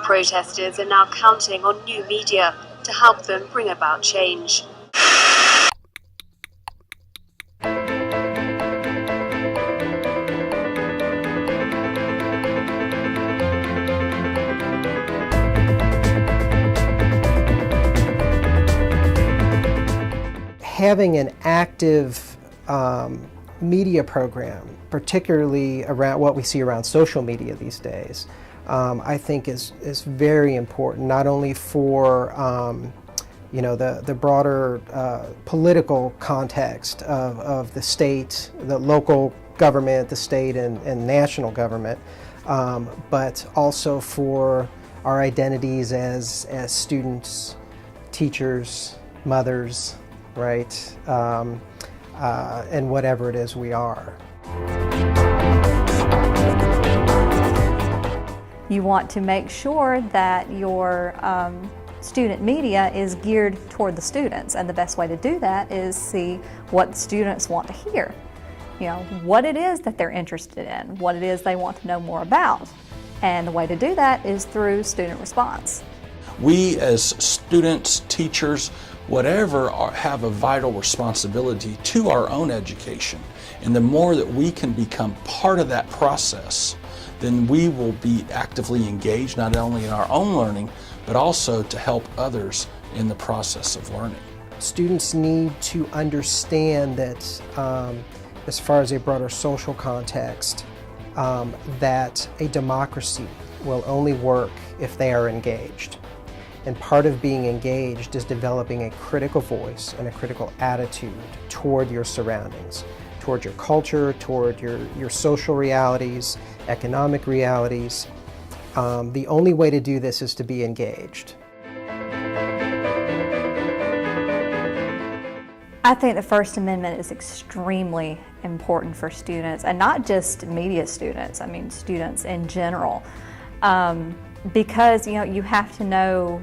protesters are now counting on new media to help them bring about change. Having an active media program, particularly around what we see around social media these days, I think is very important, not only for the broader political context of the state, the local government, the state and national government, but also for our identities as students, teachers, mothers, right, and whatever it is we are. You want to make sure that your student media is geared toward the students, and the best way to do that is see what students want to hear. You know, what it is that they're interested in, what it is they want to know more about. And the way to do that is through student response. We as students, teachers, whatever, have a vital responsibility to our own education. And the more that we can become part of that process, then we will be actively engaged not only in our own learning, but also to help others in the process of learning. Students need to understand that as far as a broader social context, that a democracy will only work if they are engaged. And part of being engaged is developing a critical voice and a critical attitude toward your surroundings, toward your culture, toward your social realities, economic realities. The only way to do this is to be engaged. I think the First Amendment is extremely important for students, and not just media students, I mean students in general. Because you have to know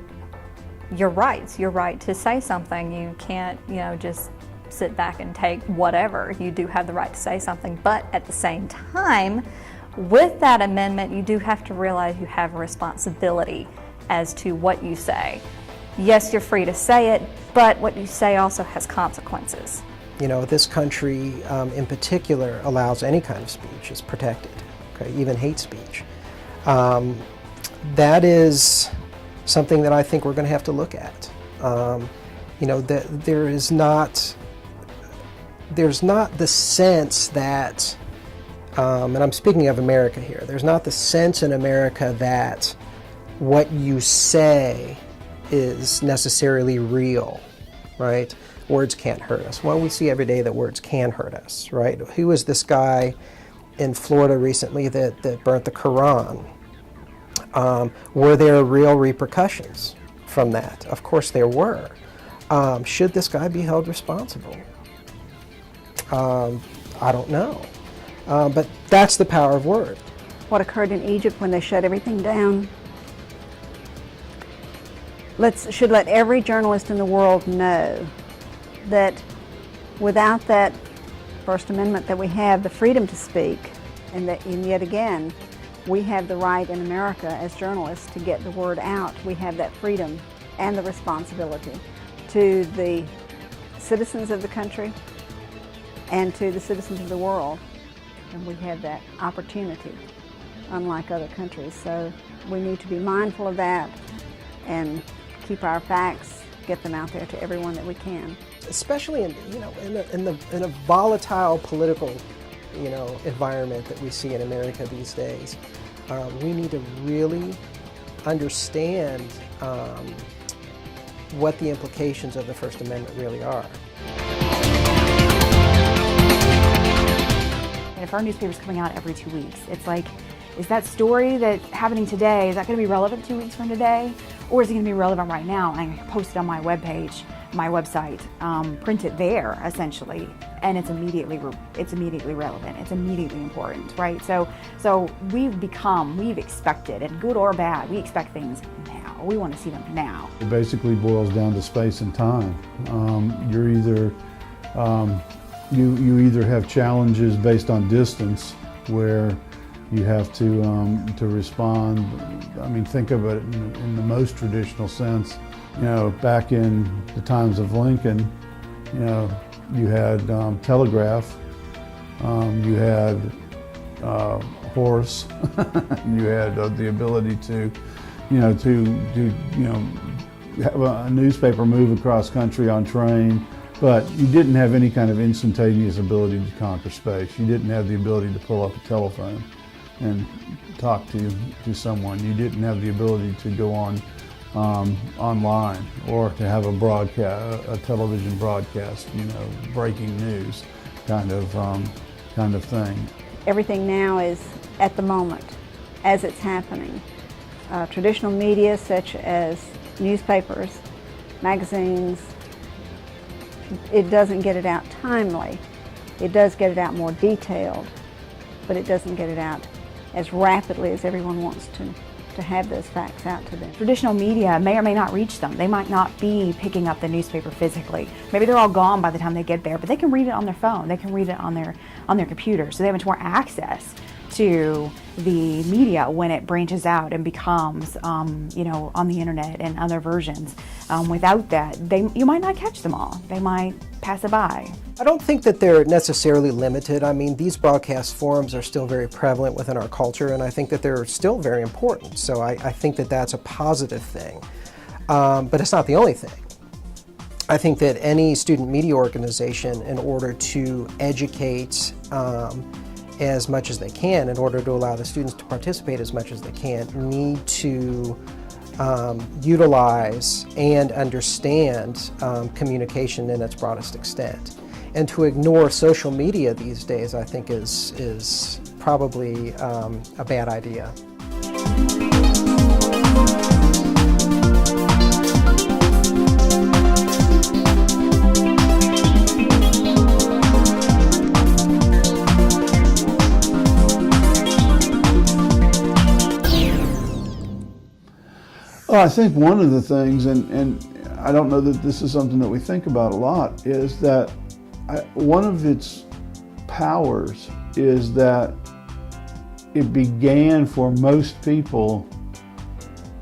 your rights, your right to say something. You can't just sit back and take whatever. You do have the right to say something, but at the same time, with that amendment, you do have to realize you have a responsibility as to what you say. Yes, you're free to say it, but what you say also has consequences. This country in particular allows any kind of speech. It's protected, okay? Even hate speech. That is something that I think we're going to have to look at. There's not the sense that, and I'm speaking of America here, there's not the sense in America that what you say is necessarily real, right? Words can't hurt us. Well, we see every day that words can hurt us, right? Who was this guy in Florida recently that burnt the Quran? Were there real repercussions from that? Of course there were. Should this guy be held responsible? I don't know. But that's the power of word. What occurred in Egypt when they shut everything down should let every journalist in the world know that without that First Amendment that we have, the freedom to speak, and yet again, we have the right in America as journalists to get the word out. We have that freedom and the responsibility to the citizens of the country and to the citizens of the world. And we have that opportunity, unlike other countries. So we need to be mindful of that and keep our facts, get them out there to everyone that we can. Especially in a volatile political environment that we see in America these days, we need to really understand what the implications of the First Amendment really are. And if our newspaper's coming out every 2 weeks, it's like, is that story that's happening today, is that going to be relevant 2 weeks from today? Or is it going to be relevant right now? And I post it on my webpage, my website, print it there, essentially, and it's immediately relevant. It's immediately important, right? So we've expected, and good or bad, we expect things now. We want to see them now. It basically boils down to space and time. You either have challenges based on distance, where You have to respond. I mean, think of it in the most traditional sense. You know, back in the times of Lincoln, you know, you had telegraph, you had horse, you had the ability to, have a newspaper move across country on train, but you didn't have any kind of instantaneous ability to conquer space. You didn't have the ability to pull up a telephone and talk to someone. You didn't have the ability to go on online or to have a television broadcast, breaking news kind of thing. Everything now is at the moment, as it's happening. Traditional media such as newspapers, magazines, it doesn't get it out timely. It does get it out more detailed, but it doesn't get it out as rapidly as everyone wants to have those facts out to them. Traditional media may or may not reach them. They might not be picking up the newspaper physically. Maybe they're all gone by the time they get there, but they can read it on their phone. They can read it on their computer. So they have much more access to the media when it branches out and becomes, on the internet and other versions. Without that, you might not catch them all. They might pass it by. I don't think that they're necessarily limited. I mean, these broadcast forms are still very prevalent within our culture, and I think that they're still very important. So I think that that's a positive thing. But it's not the only thing. I think that any student media organization, in order to educate as much as they can, in order to allow the students to participate as much as they can, need to utilize and understand communication in its broadest extent. And to ignore social media these days, I think, is probably a bad idea. Well, I think one of the things, and I don't know that this is something that we think about a lot, is that one of its powers is that it began for most people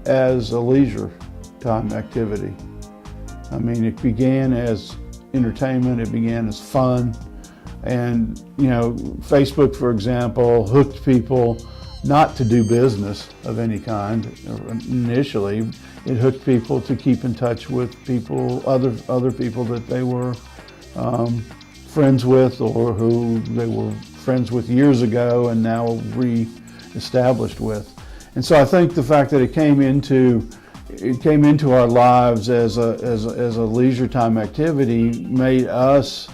as a leisure time activity. I mean, it began as entertainment, it began as fun, and Facebook, for example, hooked people not to do business of any kind. Initially, it hooked people to keep in touch with people, other people that they were friends with, or who they were friends with years ago and now re-established with. And so I think the fact that it came into our lives as a leisure time activity made us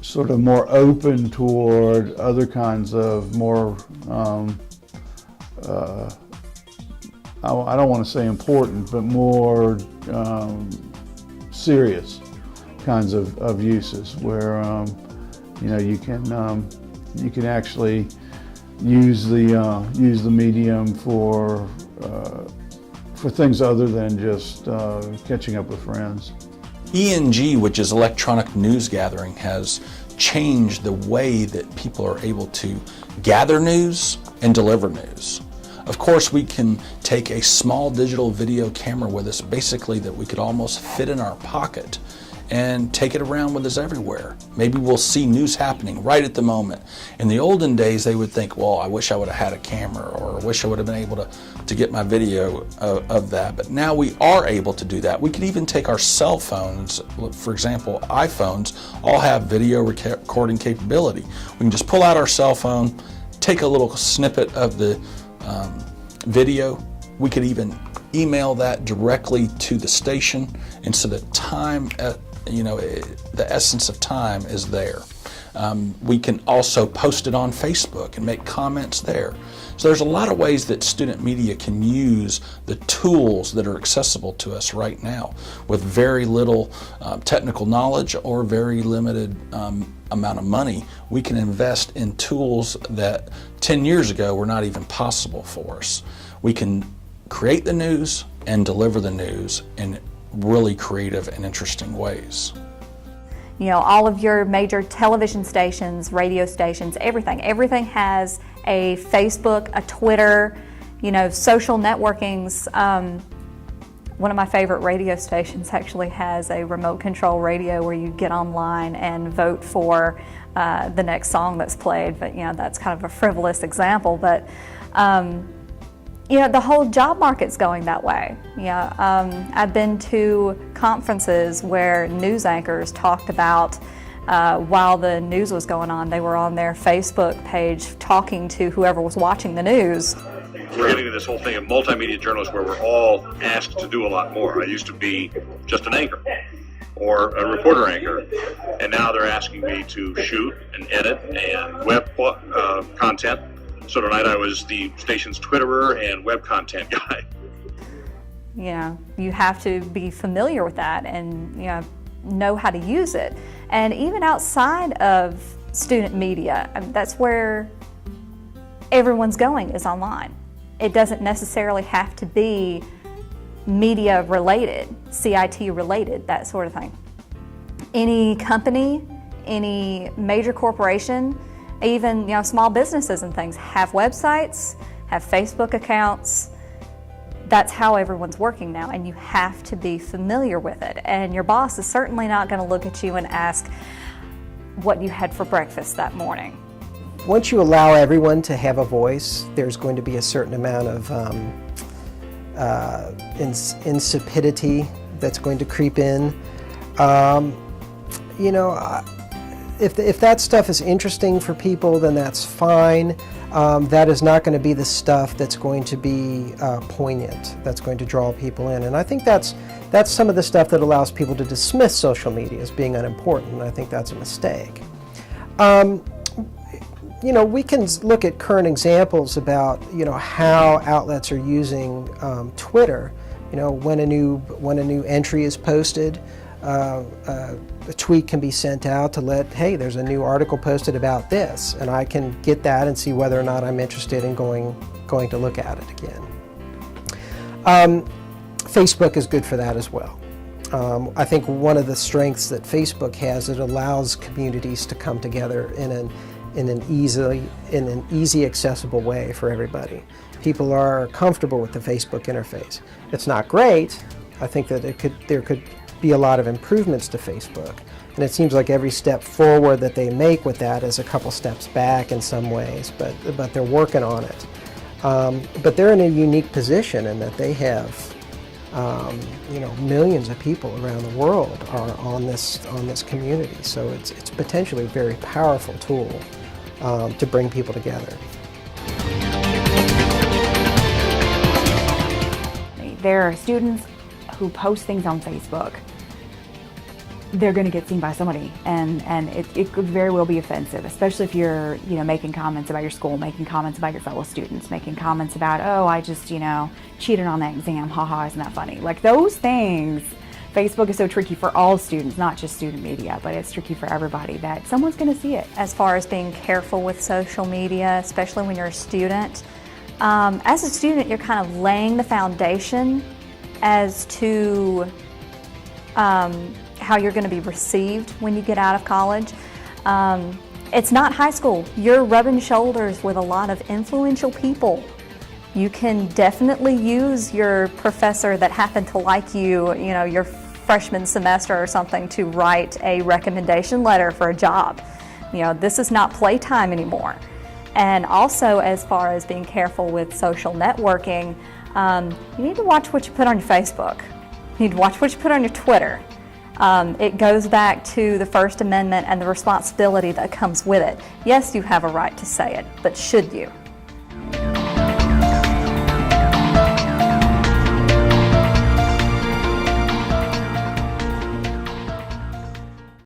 sort of more open toward other kinds of more, I don't want to say important, but more serious kinds of uses, where you can actually use the medium for things other than just catching up with friends. ENG, which is electronic news gathering, has changed the way that people are able to gather news and deliver news. Of course, we can take a small digital video camera with us, basically that we could almost fit in our pocket, and take it around with us everywhere. Maybe we'll see news happening right at the moment. In the olden days, they would think, well, I wish I would have had a camera, or I wish I would have been able to get my video of that. But now we are able to do that. We could even take our cell phones, for example, iPhones, all have video recording capability. We can just pull out our cell phone, take a little snippet of the video. We could even email that directly to the station, and so the time, the essence of time is there. We can also post it on Facebook and make comments there. So there's a lot of ways that student media can use the tools that are accessible to us right now with very little technical knowledge or very limited amount of money. We can invest in tools that 10 years ago were not even possible for us. We can create the news and deliver the news in really creative and interesting ways. all of your major television stations, radio stations, everything has a Facebook, a Twitter, social networkings. One of my favorite radio stations actually has a remote control radio where you get online and vote for the next song that's played. But that's kind of a frivolous example. But the whole job market's going that way. I've been to conferences where news anchors talked about while the news was going on, they were on their Facebook page talking to whoever was watching the news. We're getting to this whole thing of multimedia journalists where we're all asked to do a lot more. I used to be just an anchor or a reporter anchor, and now they're asking me to shoot and edit and web content. So tonight I was the station's Twitterer and web content guy. You have to be familiar with that and know how to use it. And even outside of student media, that's where everyone's going, is online. It doesn't necessarily have to be media related, CIT related, that sort of thing. Any company, any major corporation, even small businesses and things have websites, have Facebook accounts. That's how everyone's working now, and you have to be familiar with it. And your boss is certainly not going to look at you and ask what you had for breakfast that morning. Once you allow everyone to have a voice, there's going to be a certain amount of insipidity that's going to creep in. If that stuff is interesting for people, then that's fine. That is not going to be the stuff that's going to be poignant, that's going to draw people in. And I think that's some of the stuff that allows people to dismiss social media as being unimportant, and I think that's a mistake. We can look at current examples about how outlets are using Twitter. When a new entry is posted, a tweet can be sent out to hey, there's a new article posted about this, and I can get that and see whether or not I'm interested in going to look at it again. Facebook is good for that as well. I think one of the strengths that Facebook has, it allows communities to come together in an easy, accessible way for everybody. People are comfortable with the Facebook interface. It's not great. I think that there could be a lot of improvements to Facebook, and it seems like every step forward that they make with that is a couple steps back in some ways, but they're working on it. But they're in a unique position in that they have millions of people around the world are on this community, so it's potentially a very powerful tool to bring people together. There are students who post things on Facebook. They're going to get seen by somebody, and it could very well be offensive, especially if you're making comments about your school, making comments about your fellow students, making comments about, oh, I just cheated on that exam, haha, isn't that funny? Like those things. Facebook is so tricky for all students, not just student media, but it's tricky for everybody that someone's going to see it. As far as being careful with social media, especially when you're a student, as a student, you're kind of laying the foundation as to how you're going to be received when you get out of college. It's not high school. You're rubbing shoulders with a lot of influential people. You can definitely use your professor that happened to like you, your freshman semester or something, to write a recommendation letter for a job. This is not playtime anymore. And also, as far as being careful with social networking, you need to watch what you put on your Facebook. You need to watch what you put on your Twitter. It goes back to the First Amendment and the responsibility that comes with it. Yes, you have a right to say it, but should you?